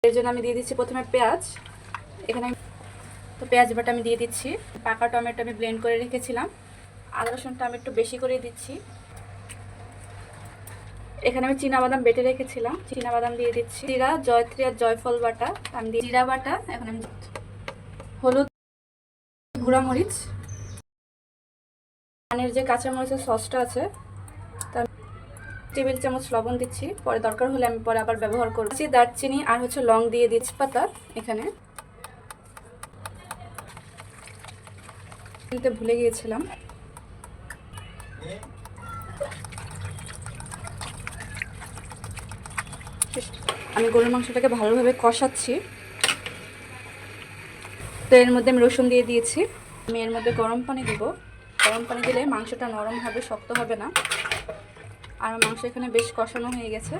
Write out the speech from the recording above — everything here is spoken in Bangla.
এর জন্য আমি দিয়ে দিচ্ছি প্রথমে পেঁয়াজ। এখানে তো পেঁয়াজ বাটা আমি দিয়ে দিচ্ছি। পাকা টমেটো আমি ব্লেন্ড করে রেখেছিলাম। আদা রসুনটা আমি একটু বেশি করে দিচ্ছি। এখানে আমি চীনাবাদাম বেটে রেখেছিলাম, চীনাবাদাম দিয়ে দিচ্ছি। জিরা, জয়ত্রী আর জয়ফল বাটা আমি দিয়ে, জিরা বাটা, এখন আমি হলুদ, গুঁড়া মরিচ, পানের যে কাঁচা মরিচের সসটা আছে তার টেবিল চামচ লবণ দিচ্ছি। পরে দরকার হলে আমি পরে আবার ব্যবহার করছি। দারচিনি আর হচ্ছে লং দিয়ে দিচ্ছি, পাতা এখানে দিতে ভুলে গিয়েছিলাম। আমি গরুর মাংসটাকে ভালোভাবে কষাচ্ছি। তো এর মধ্যে আমি রসুন দিয়ে দিয়েছি। আমি এর মধ্যে গরম পানি দিব। গরম পানি দিলে মাংসটা নরম হবে, শক্ত হবে না। আর মাংস এখানে বেশ কষানো হয়ে গেছে।